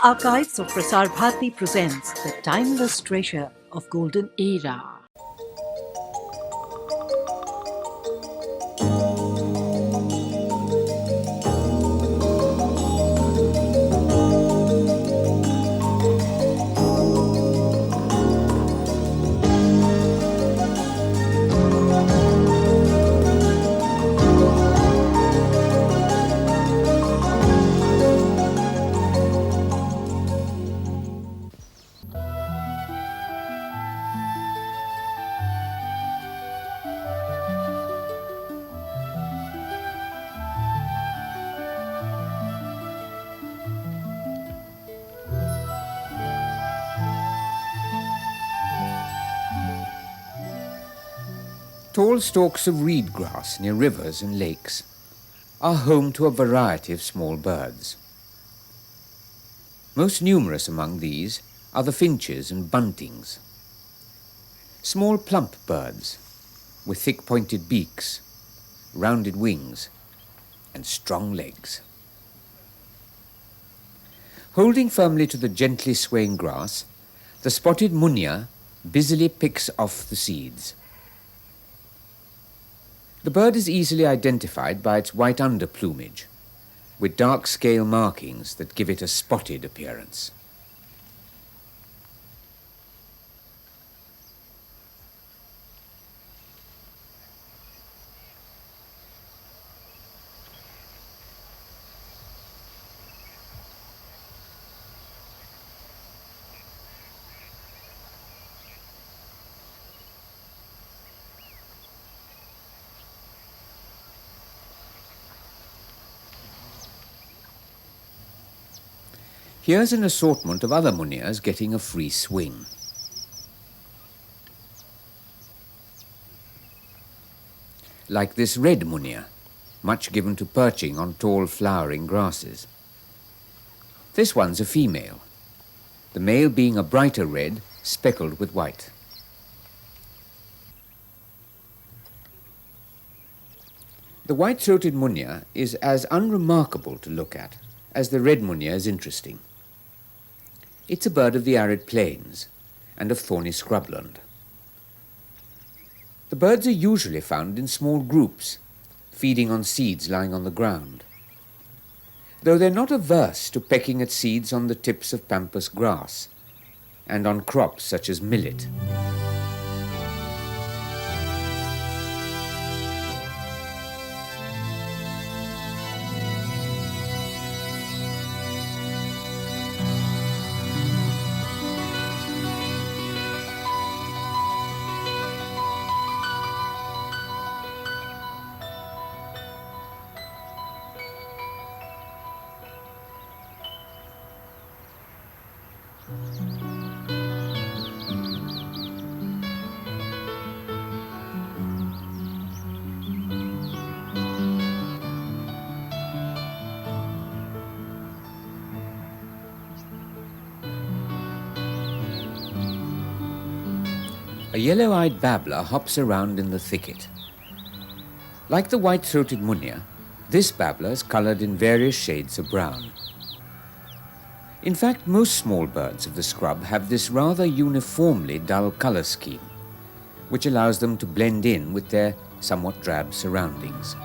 Archives of Prasar Bharati presents the timeless treasure of golden era. Tall stalks of reed grass near rivers and lakes are home to a variety of small birds. Most numerous among these are the finches and buntings, small plump birds with thick pointed beaks, rounded wings, and strong legs. Holding firmly to the gently swaying grass, the spotted munya busily picks off the seeds. The bird is easily identified by its white underplumage, with dark scale markings that give it a spotted appearance. Here's an assortment of other munyas getting a free swing. Like this red munya, much given to perching on tall flowering grasses. This one's a female, the male being a brighter red speckled with white. The white-throated munya is as unremarkable to look at as the red munya is interesting. It's a bird of the arid plains and of thorny scrubland. The birds are usually found in small groups, feeding on seeds lying on the ground, though they're not averse to pecking at seeds on the tips of pampas grass and on crops such as millet. A yellow-eyed babbler hops around in the thicket. Like the white-throated munya, this babbler is coloured in various shades of brown. In fact, most small birds of the scrub have this rather uniformly dull colour scheme, which allows them to blend in with their somewhat drab surroundings.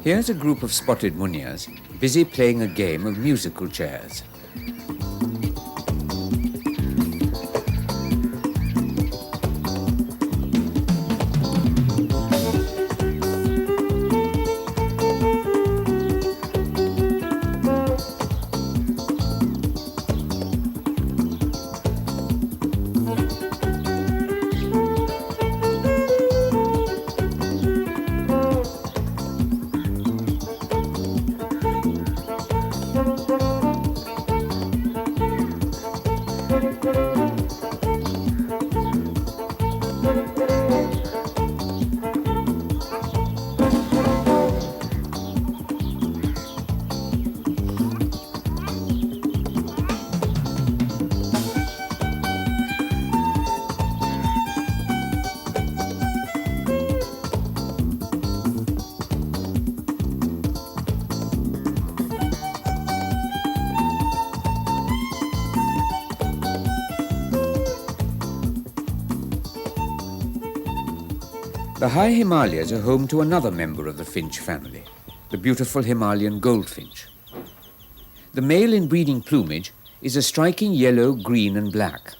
Here's a group of spotted munyas busy playing a game of musical chairs. The high Himalayas are home to another member of the finch family, the beautiful Himalayan goldfinch. The male in breeding plumage is a striking yellow, green and black.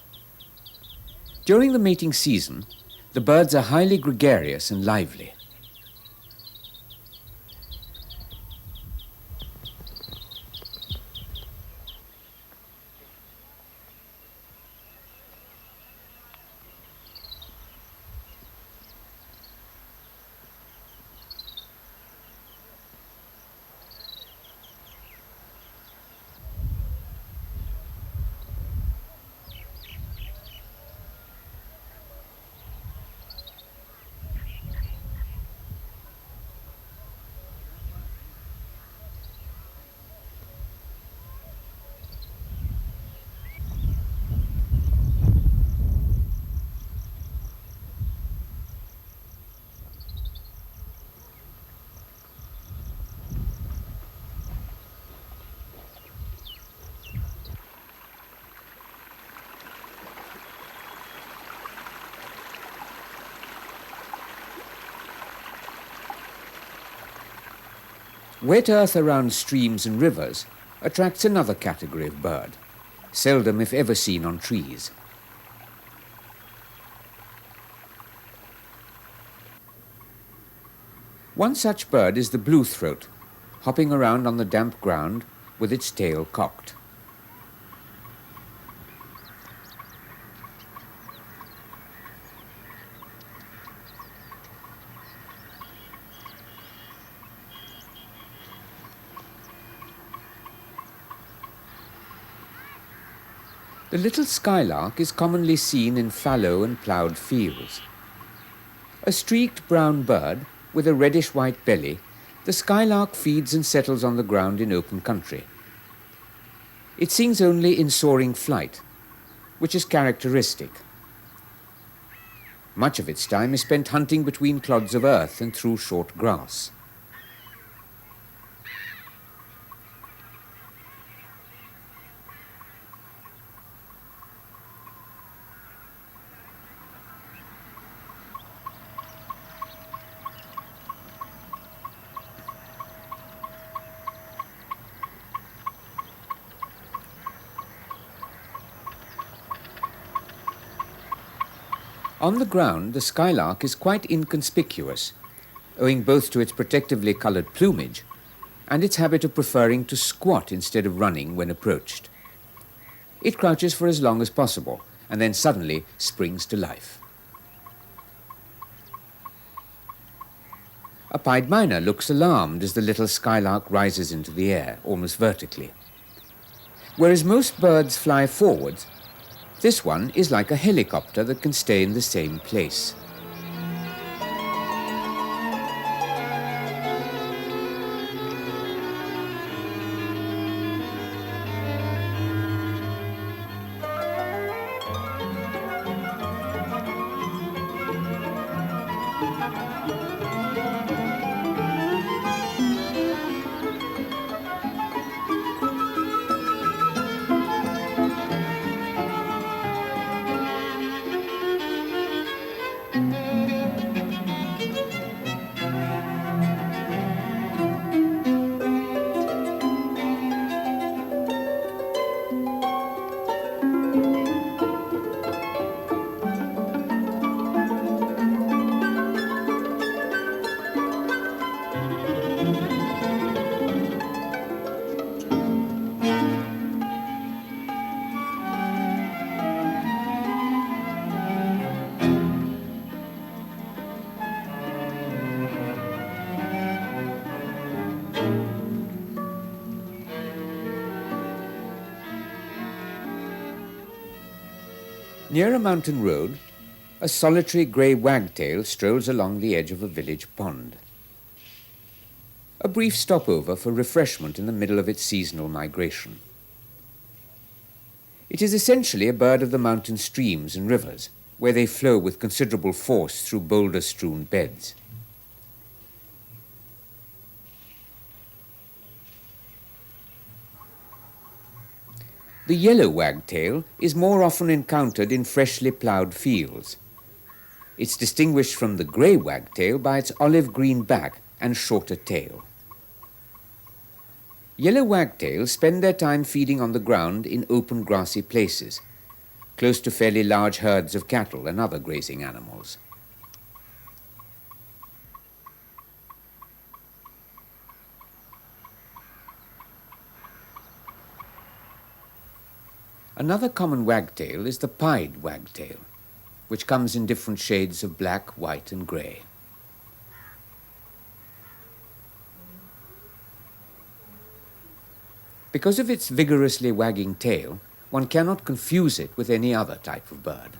During the mating season, the birds are highly gregarious and lively. Wet earth around streams and rivers attracts another category of bird, seldom if ever seen on trees. One such bird is the bluethroat, hopping around on the damp ground with its tail cocked. The little skylark is commonly seen in fallow and ploughed fields. A streaked brown bird with a reddish-white belly, the skylark feeds and settles on the ground in open country. It sings only in soaring flight, which is characteristic. Much of its time is spent hunting between clods of earth and through short grass. On the ground, the skylark is quite inconspicuous, owing both to its protectively coloured plumage and its habit of preferring to squat instead of running when approached. It crouches for as long as possible and then suddenly springs to life. A pied miner looks alarmed as the little skylark rises into the air, almost vertically. Whereas most birds fly forwards, this one is like a helicopter that can stay in the same place. Near a mountain road, a solitary grey wagtail strolls along the edge of a village pond. A brief stopover for refreshment in the middle of its seasonal migration. It is essentially a bird of the mountain streams and rivers, where they flow with considerable force through boulder-strewn beds. The yellow wagtail is more often encountered in freshly ploughed fields. It's distinguished from the grey wagtail by its olive-green back and shorter tail. Yellow wagtails spend their time feeding on the ground in open grassy places, close to fairly large herds of cattle and other grazing animals. Another common wagtail is the pied wagtail, which comes in different shades of black, white, and grey. Because of its vigorously wagging tail, one cannot confuse it with any other type of bird.